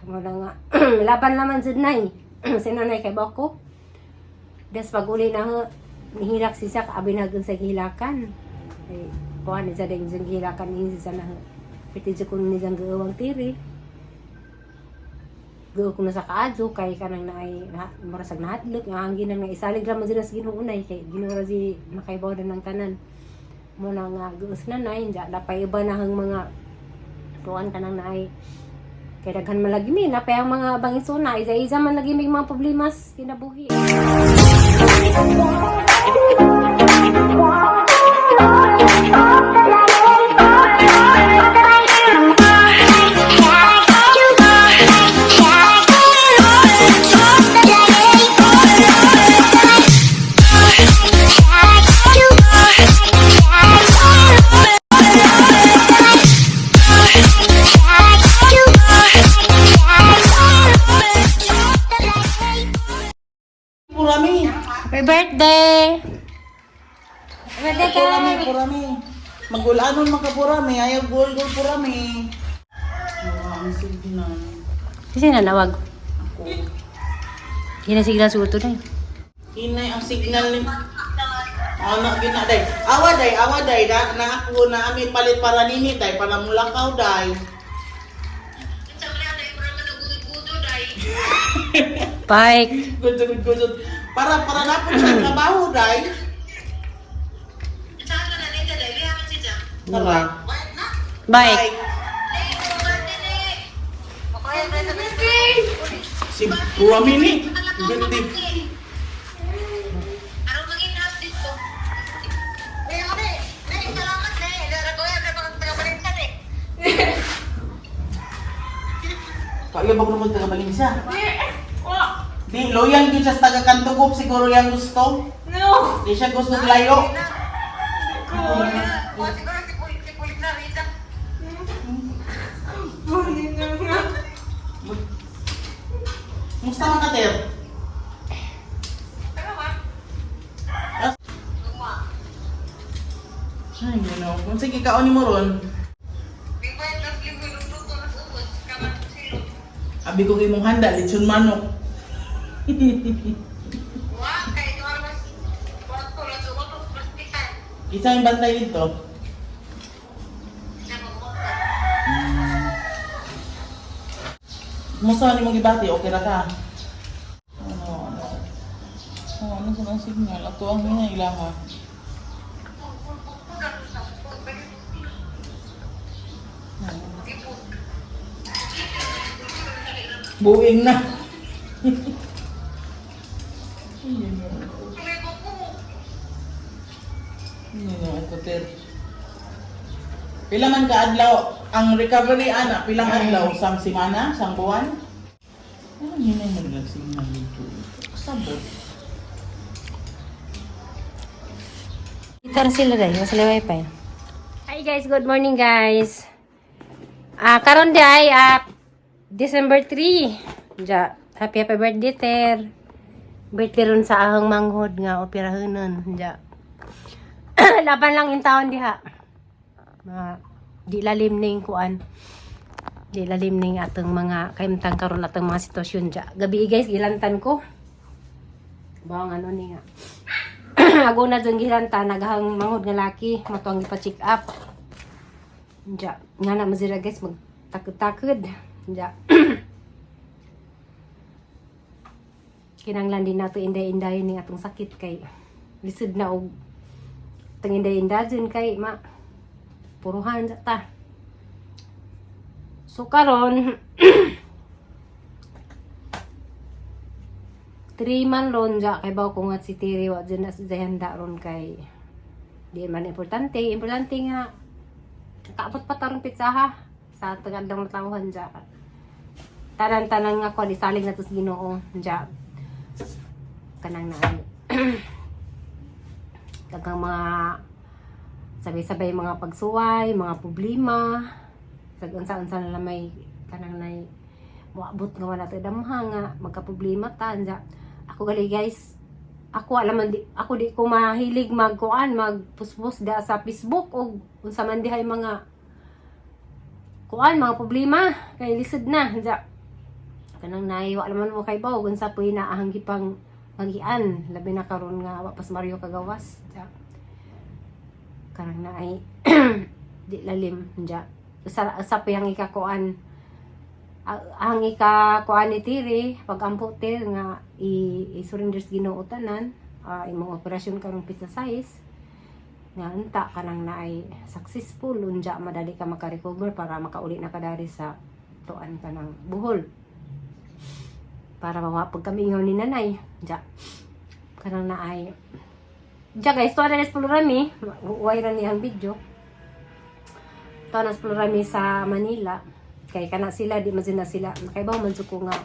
Wala nga. Laban naman dyan na eh. Sinanay kay Bako. Des pag uli na ho, nihilak siya, abinagon sa hilakan. Eh, kuha ni siya din sa hilakan ni siya na ho. Piti siya kung ni siyang gawang tiri. Gawa ko na sa kaadyo, kay kanang naay, marasag na hatlot, nga hangin nga isalig naman sila sa ginuunay, kay ginura si makaibaw na ng tanan. Muna nga, gawas na na, hindi, napay iba na ang mga tuwan ka nang naay. Kaya daghan malagimi, napay ang mga bangisuna, isa-isa man lagi may mga problemas kinabuhi. Happy birthday! Birthday ka! Purami. Magulanon makapurami. Ayaw gul-gul purami. Ang signal. Kasi nanawag. Ako. Hinasigla sa uto na eh. Hinay ang signal ni... Ano, gina, day. Awa, day. Na ako na amin palit para nini, day. Para mulakaw, day. Pike! Gudod. Para napon sa trabaho, day. Tara. Bye! Si Purami ni. Birthday. Kaya ba ko naman tagabaling siya? Di, loyal yun siya sa taga-kantugop. Siguro yung gusto. No! Di siya gusto layo. Musta man ka, Ter? Ay, you know. Kung sige, kaon mo ron. Abi ko kay mong handa, lechon manok. Isa yung bantay dito. Musta ni mong gibati? Okay ra ka? Ano sa nang signal? Ato ang hinailaha. Buing na. Ang kutir. Pila man ka adlaw ang recovery ana, pilang adlaw sang semana, sang buwan? Ano yun ay nagsignal dito? Sabot. Itar sila dahil, masala wifi. Hi guys, good morning guys. Karon di ay December 3. Happy birthday, Ter. Birthday ron sa ahang manghod nga operahonon. Laban lang yung taon diha. Di lalim ning kuan. Di lalim ning atong mga kaimtang karon atong mga sitwasyon dya. Gabi guys, gilantan ko. Bawang ano ni nga. Ako na dyan gilantan, nagahang manghod nga laki. Matuang ipa-check up. Nga na mazira guys, magtakod-takod. Kinanglan din nato inday-inday ning atong sakit kay lisod na og tang inday-inday dyan kay puruhan ta. So karon 3 man ron kay baw ko nga si Tiri wa dyan na sa handa ron kay di man importante nga kaabot pa tarong pitsaha sa tagadang matawhan dyan. Tanan-tanan nga ko di salig na to sa Ginoo dyan. Kanang naan. Tagang mga sabay-sabay mga pagsuway, mga problema. Sag-unsa-unsa na may kanang nay muabot nga wala to damha nga magka-problema ta dyan. Ako gali guys, ako di ko mahilig magpuspos da sa Facebook o unsa man dihay mga mga problema kay lisod na dyan. kanang naiwa naman mo kay baw kung sa puy na ahang gipang magian labi na karon nga wa pas Mario kagawas ja kanang naay di lalim ja usa pa yang ikakuan ang ikakuan ni Tiri pag amputer nga i-surrender sa Ginoo tanan imong operasyon karong pizza size nga unta kanang naay successful unja madali ka maka-recover para makauli na kadari sa tuan kanang buhol para mawapag kami ngayon ni nanay ja kanang naay ja guys to na explorami wire ni ang video to na explorami sa Manila kay kana sila di man sila makaibaw man ko nga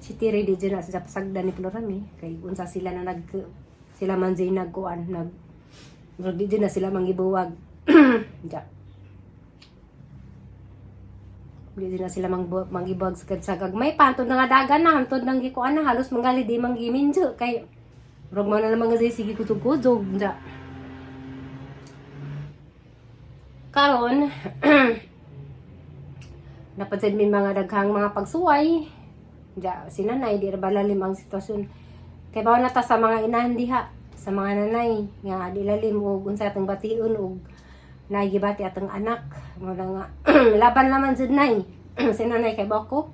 si Tiri di na sa pasagda ni Florami kay unsa sila na sila man nagkuan di na sila mangibuwag ja di na sila mangibuwag sa gagmay pa antod nga dagan na antod nang gikuan na halos manggali di manggiminjo kay rog man na naman nga sige kutog-kutog ja karon napansin min mga daghang mga pagsuway ja sinanay di ra balalim ang sitwasyon kay bawo na ta sa mga inahan diha sa mga nanay nga di lalim og unsa atong bation og nagibati atong anak mo nga laban naman jud nay sinanay kay bako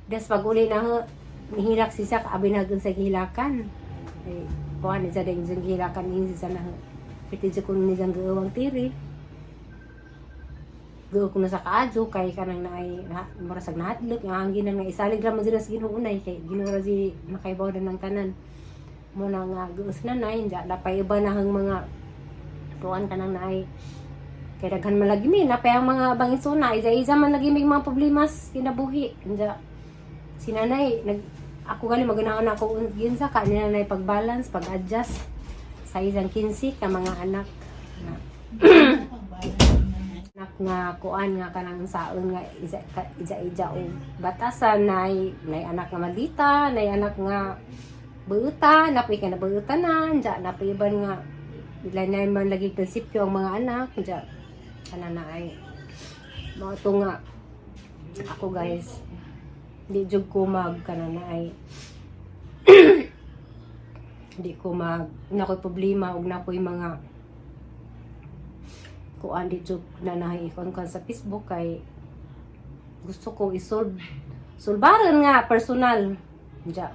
des paguli na nihilak si sak abi na sa gihilakan ay kuan sa ding gihilakan ni sa na piti jud kun ni jang gawang Tiri go ko na sa kaadyo kay kanang naay marasag nahadlok nga ang ginang nga isalig ra man sila sa Ginoo unay kay Ginoo ra si makaibaw ng tanan mo na nga gusto na nay ja napay iba na hang mga tuan kanang naay kay daghan man lagi mi napay ang mga bangisuna isa man lagi may mga problemas kinabuhi ja sinanay ako gali maganaon ako ginsa ka ni nanay pag-balance pag-adjust sa isang 15 ka mga anak na anak nga kuan nga kanang saon nga ija o batasan nay anak nga malita nay anak nga beuta napay ka na beutanan ja napay iban nga bila na man lagi prinsipyo ang mga anak ja kana na ay mao to nga ako guys di jud ko mag kana na ay di ko mag nakoy problema og nakoy mga kuan di jud na naikon kan sa Facebook kay gusto ko sulbaran nga personal ja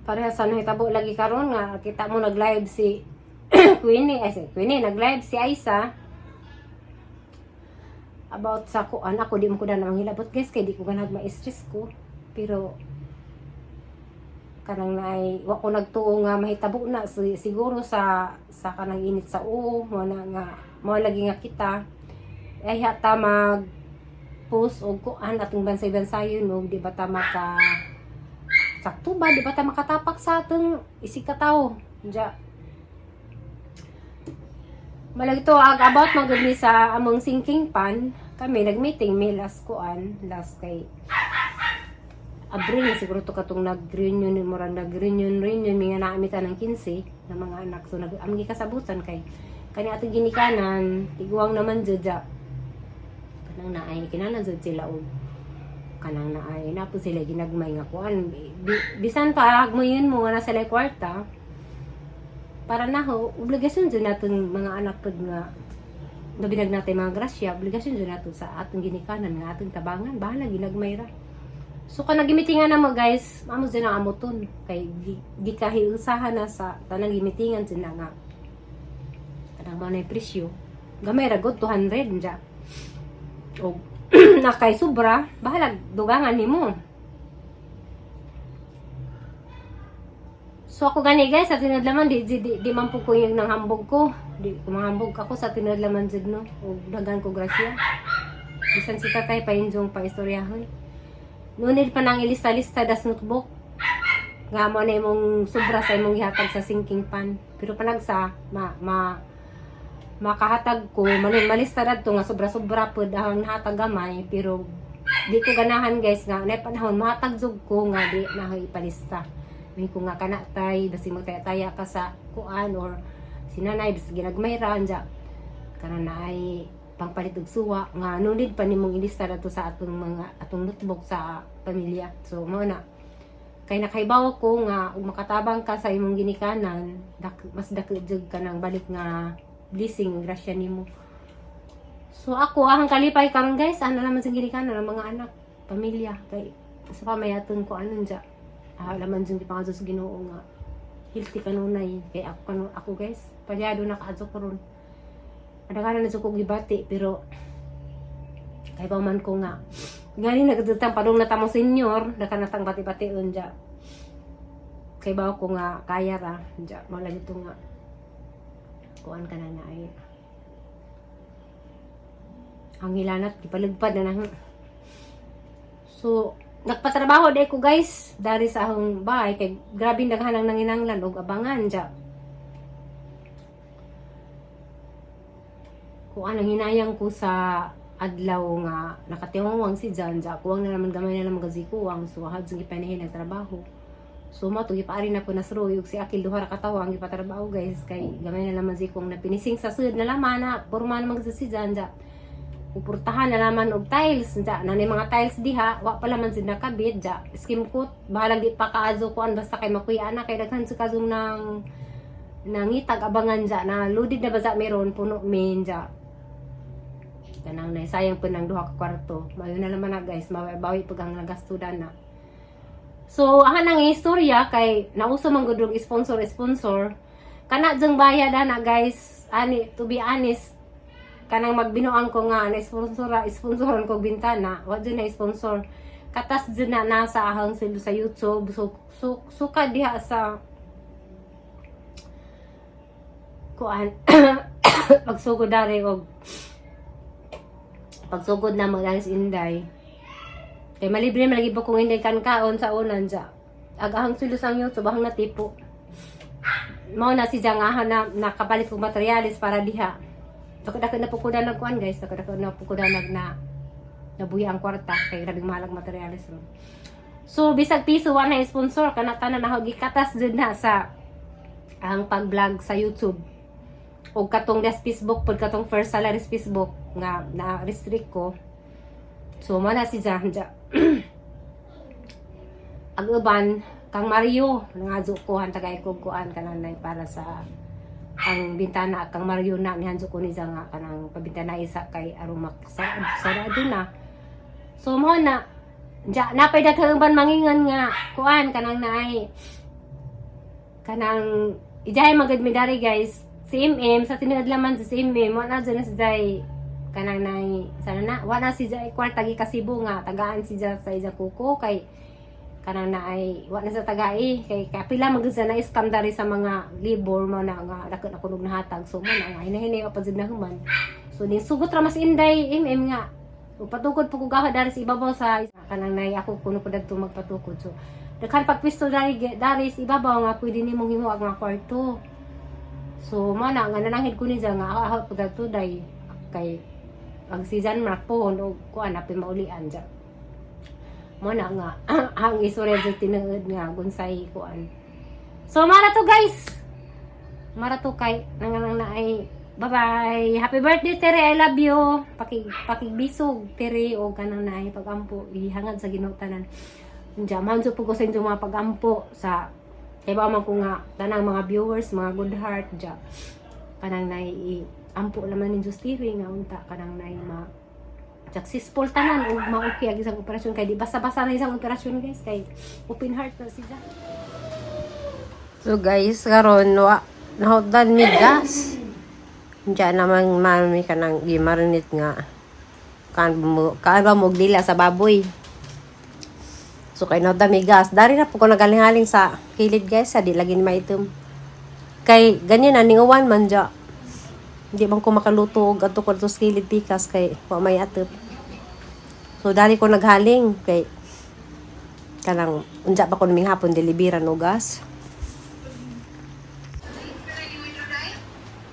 pareha sa nahitabo lagi karon nga kita mo nag-live si Queenie nag-live si Aisa about sa kuan ako di mo ko na manghilabot guys kay di ko ganag ma-stress ko pero kanang naay wa ko nagtuo nga mahitabo na siguro sa kanang init sa mo na nga mo lagi nga kita ay hata mag post og kuan atong bansay-bansayon og di ba ta maka sakto ba di ba ta makatapak sa atong isikataw ja malagito about magudni sa among sinking pan kami nagmeeting mi last kay Abril siguro to katong nag-reunion mga naamit ng 15 na mga anak so amgi kasabutan kay kani atong ginikanan tiguang naman jud ja kanang naay kinahanglan jud sila og kanang naay napo sila ginagmay nga kuan bisan pa agmoyon mo nga sila kwarta para naho obligasyon jud naton mga anak pud nga nabinag natin mga grasya obligasyon jud nato sa atong ginikanan nga atong tabangan bahala ginagmay ra. So kana gimitingan na mo guys, amo din ang amoton kay di kahiusahan na sa tanang gimitingan din na nga. Kanang mo na presyo. Gamay ra gud 200 ja. O na kay sobra, bahala dugangan nimo. So ako gani guys, sa tinadlaman di man po ko yung nang hambog ko. Di kumahambog ako sa tinadlaman jud no. O dagan ko grasya. Bisan si tatay pa injong pa istoryahon. Nunid pa nang ilista-lista das notebook. Nga mo na imong sobra sa imong ihatag sa sinking pan. Pero panagsa, makahatag ko, malista dadto nga sobra-sobra po ang nahatag gamay. Pero di ko ganahan guys nga, na panahon, mahatag jug ko nga di na ipalista. May ko nga kanatay, basi magtaya-taya ka sa kuan or sinanay, basi ginagmay ranja. Kana na ay pangpalit og suwa nga nunid pa nimong ilista na to sa atong notebook sa pamilya. So mao na kay nakaibaw ko nga ug makatabang ka sa imong ginikanan, mas dako jud ka nang balik nga blessing grasya nimo. So ako ahang kalipay karon guys, ano naman sa ginikanan ng mga anak, pamilya kay sa pamayaton ko anon dya. Laman dyan di pa nga sa Ginoo nga healthy kanunay kay ako guys palyado na kaadto ko ron. Ada ka na ko gibati pero kay pa man ko nga gani nagdutang padung na tamo senior daka natang bati-bati unja kay ba ko nga kaya ra unja wala dito nga kuan ka na ay ang hilanat gipalugpad na nang. So nagpatrabaho day ko guys dari sa akong bahay kay grabe daghanang nanginanglan og abangan ja. Kung anong hinayang ko sa adlaw nga nakatiwangwang si Jan ja kuwang na naman gamay na naman gazikuwang so had sing ipanahin nagtrabaho. So mo to gipaari na ko nasroy ug si Akil duha ra ka tawo ang gipatrabaho guys kay gamay na naman zikong napinising sa sud na laman na porma naman si Jan ja. Upurtahan na naman og tiles ja na mga tiles diha wa pa laman sid nakabit ja skim coat bahalag di pa kaazo kuan basta kay makuya na kay daghan sa kazong nang nangitag abangan ja na loaded na ba sa meron puno men ja kanang naisayang po ng duha ka kwarto. Mayon na naman na guys, mabawi pag ang nagastudan na. So, aha nang istorya kay nauso man gud og sponsor. Kana jeng bayad na guys, ani to be honest, kanang magbinuang ko nga na sponsoran ko bintana, wa jud na sponsor. Katas jud na nasa ahang silo sa YouTube. So suka diha sa kuan pagsugod dari og pagsugod na magalis inday kay malibre malagi po kung inday kan kaon sa unan dya agahang sulos ang YouTube bahang natipo mao na si jangahan na nakapalit kong materialis para diha dako na po ko na kuan guys dako na po ko na nabuya ang kwarta kay grabing mahalag materialis ron. So bisag piso wa na sponsor kana tanan na gikatas jud na sa ang pag-vlog sa YouTube o katong des Facebook pod katong first salary Facebook nga na restrict ko. So mana si Janja ang uban kang Mario nangadyo ko hantagay ko kuan kanang para sa ang bintana kang Mario na nihanjo ko ni nga kanang pabintana isa kay arumak sa na. So mo na ja napay daghang ban mangingan nga kuan kanang naay kanang ijay magad medari guys. Si sa tinuod laman sa si wala dyan na si Jai kanang nay sana na wala si Jai kwarta gi kasibo nga tagaan si Jai sa isa kuko kay kanang na ay wala sa tagai kay kapila magsa na scam dari sa mga labor mo na nga dako na kunog na hatag so man nga hinahinay pa jud na human so ning sugot ra mas inday nga upatukod po ko gaha dari sa ibabaw sa kanang nay ako kuno po dagto magpatukod so daghan pagpisto dari sa ibabaw nga pwede nimong himo ang mga kwarto. So mo na nga nananghid ko ni nga ako pagdato day kay ang season mark po og kuan api maulian ja. Mo na nga ang istorya jud tinuod nga gunsay kuan. So mara to guys. Mara to kay nang naay bye-bye. Happy birthday Tere, I love you. Pakigbisog Tere og kanang naay pagampo ihangad sa Ginoo tanan. Unja man jud po ko sa inyong mga pagampo sa kaya ba man ko nga tanang mga viewers, mga good heart dya. Kanang nai ampo naman ni Diyos TV nga unta kanang nai successful tanan o ma-okay ang isang operasyon kay di basta-basta na isang operasyon guys kay open heart na siya. So guys, karon nahodan mi gas. Diyan naman mami kanang gimarinate nga kan mo dila sa baboy. So kay no dami gas. Dari na po ko nagaling-haling sa kilid guys. Di lagi ni maitom. Kay ganyan na ningawan man dya. Hindi man ko makaluto. Ganto ko sa kilid pikas kay wa may atop. So dari ko naghaling. Kay kanang unja pa ko naming hapon deliveran no gas.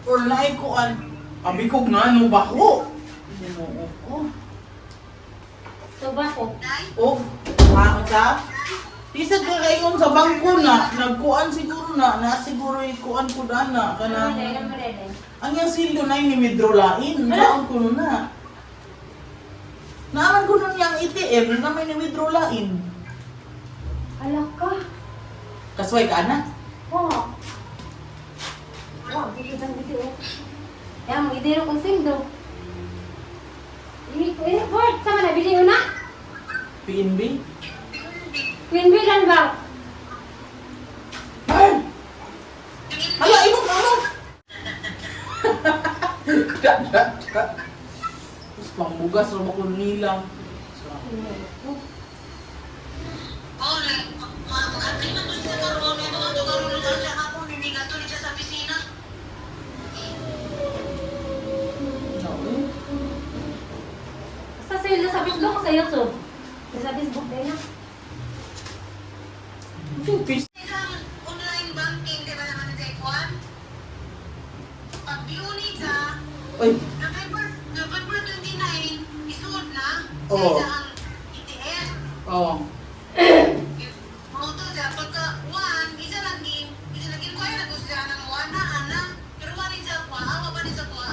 Or naay kuan. Abi ko nga no bako. Ginoo ko. So bako? Oh, sa? Isa ka kayon sa bangko na, nagkuan siguro na siguro ikuan ko na, kanang, Ang yung sildo na yung withdraw lain. Saan ko nun na? Naaman ko nun yung ATM na may ni-withdraw lain. Alak ka. Kasway ka na? Oo. Wow, video. Yan, mag-idiro kong sildo. Bort, sama na, video na. PNB? Queen Bee lang ba? Ay! Hala, imong ano? Tapos pangbugas, rama ko nilang. Sa sa'yo sa Facebook o sa YouTube? Sa Facebook din na. Sipis. Online banking, di ba naman sa ikuan? Pag Biuni ka, Ay, November 29, isuod na Oo. sa isang ETF. oo. Mauto dyan, pagka 1, isa lagi ko ay nagusya ng 1 na, ana. Pero 1 ni sa kwa, awa pa ni sa kwa,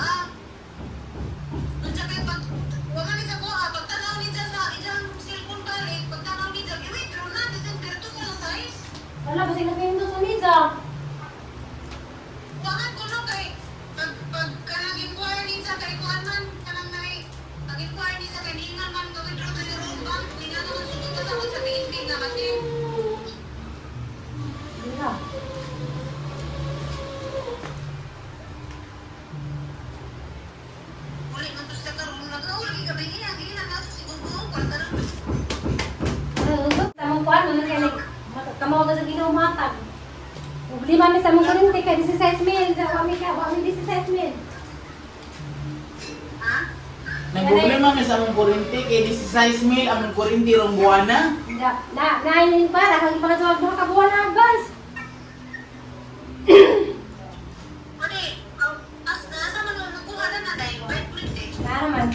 Nung sabi, pag wala ni sa kwa, pag tanaw ni sa isang cellphone balik, pag tanaw ni sa, i-withdraw na, isang perto ka lang size. Wala ba sila kayo sa Nidza? Bakit ko no kay pag kanang inquire ni sa kay kuan man kanang nay pag inquire ni sa kay ningan man go withdraw to your own bank ningan naman sugod ka sa BNB na matin. Wala. Uli man to sa karon nagaul gi gabi ina na sa siguro kwarta na. Tamang kuan, ano kaya kamaw ka sa ginumatag. Problema mi sa mong kurinti kay 16,000. Wami 16,000. Ha? Nagproblema mi sa among kuryente kay 16,000 among kuryente rong buwana. Nainin pa, nakang ipakasawag mo kabuhan na advance. Uli, as nasa man nakuha na dai by printed. Naman.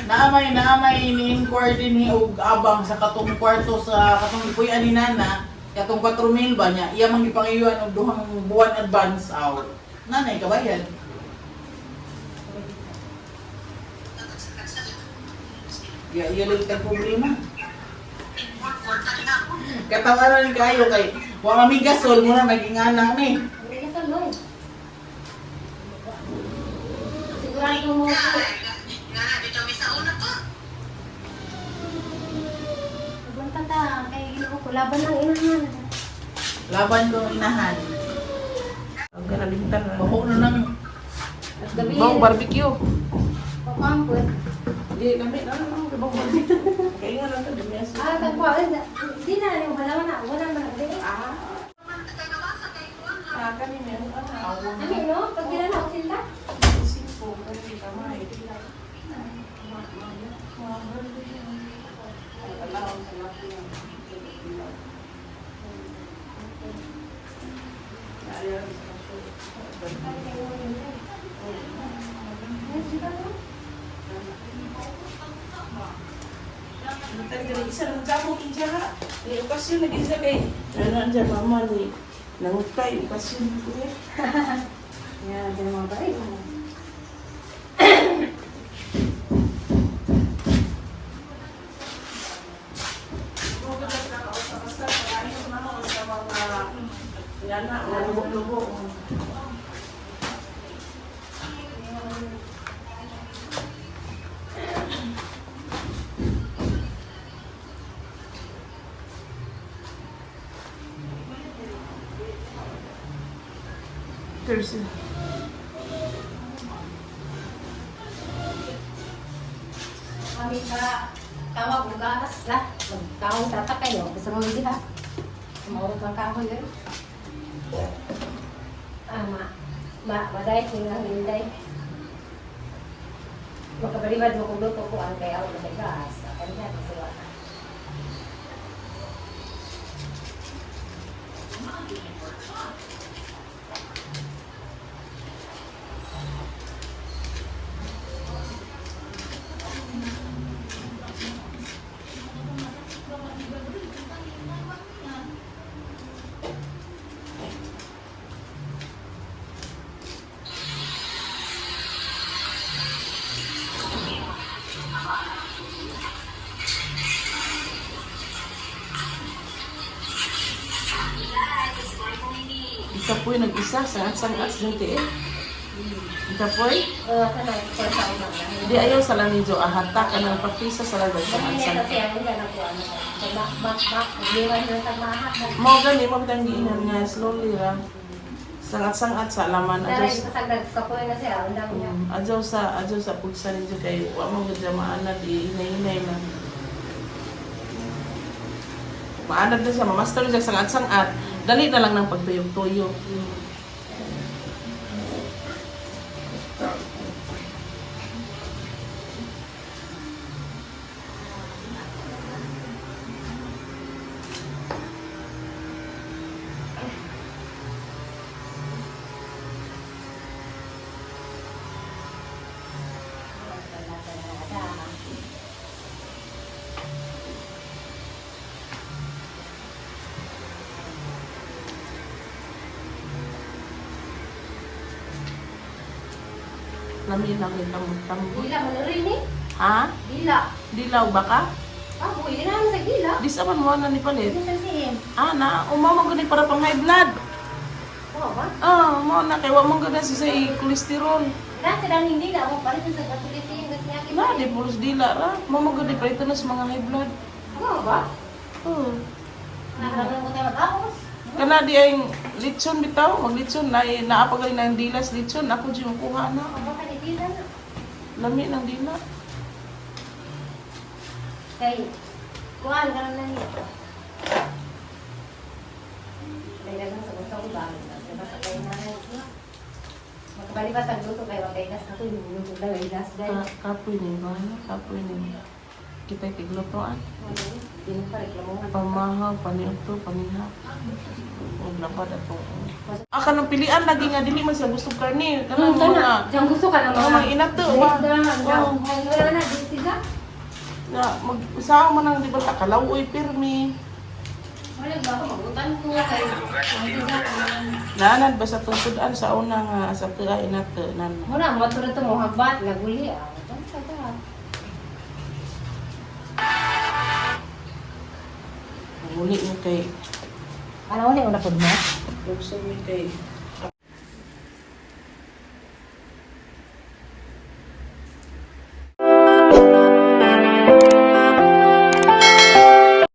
Naamay ni-inquire din ni og abang sa katong kwarto sa katong ipuy-an ni nana. Katong 4,000 ba niya? Iya mang gipangiyuan og duhang buwan advance out. Nanay kabayan. Iya lang tag problema. Kwarta na ako. Katawaran kayo kay wa mamigasol mo na naging anak ni. Hindi ka tuloy. Sigurado mo. Nga dito mi sa una to. Pupunta ta, kay ginoo ko. Laban ng inahan. Laban ko ang inahan. Ang ganalintan na. Baho na nang At gabi Bang barbecue. Papampun. Di kami na lang bang barbecue. Kaya nga lang ito dumi asin. Tagpuan. Di na, yung wala na. Wala na. Man kay nabasa kay kuan ha. Kami meron ka na. Ano, no? Pag gila na, silta. Simpo, kasi kamay. Isa lang damo kinjara. Ni okasyon lagi sa kay. Ano dyan mama ni nangutay okasyon ko eh. Yan, dyan mga ba? Yan na, lubog-lubog. Thursday. Kami ka tawag ng gatas la. Magkahong tatak kayo. Gusto mo hindi ha? Maurot lang kahoy yun. Maday, tingnan hinday. Makabalibad mo kung luto ko ang kaya ako ng gas. Akan niya, kasi wala. Ikapoy nag-isa sa sangat dyan ti eh. Ikapoy? Kanang sa una na. Di ayaw sa lang medyo ahata ka ng papisa sa lang sa Hindi sangat. kasi ako na ko ano. Problema na tamahat. Mo gani mo bitang giingan nga slowly ra. Sangat-sangat sa laman Dara adjust. yung kasagdag kapoy na siya, undang niya. Adyo sa pugsa ninyo kay wa mo gud maanad inay-inay lang. Maanad na siya, mamaster siya sangat-sangat. Dali na lang ng pagtuyog-tuyog. Lami lang yung tambot-tambot. Dila mo na rin eh. Ha? Dila. Dilaw ba ka? Boy, yun naman sa dila. Di sa man mo na ni palit. Hindi sa siyen. Na, umama gani para pang high blood. Oo ba? Mo na kay wa mo gani sa cholesterol. Dati lang hindi na ako palit sa katulitin kasi niya Na, di pulos dila ra. Mo mo gani para ito na sa mga high blood. Oo ba? Oh. Nakalang ko tayo matapos. Kana di ay litson bitaw, maglitson na naapagaling na ang dilas litson, ako di makuha na. Ang baka ni dila na. Lami ng dila. Kay, kuhaan ka lang niya. May dagang sa kung sa ulang. Diba sa kayo na rin. Magkabalipat ang luto kayo. Kailas na ito yung luto na kailas. Dahil, Kapoy ni ba? Kapoy ni. Kita tiglutoan. hindi mo pa reklamuhan. Pamahaw, paniuto, paniha. Huwag lapad ato. Kanang pilian lagi nga dili man siya gusto karne. Kanang mga Diyan gusto ka naman. mga inato ba? Oo. Wala na, di siya. Na mag-usawa man ang di ba kalawoy pirmi. Wala ba ako magutan ko. Kay, Naanad ba sa tungkudan sa unang sa tua inato nan. muna, mga tulad ito mo habat. Naguli ah. Diyan sa daan. Uli mo kay Ano ulit una po mo? Lukso mi kay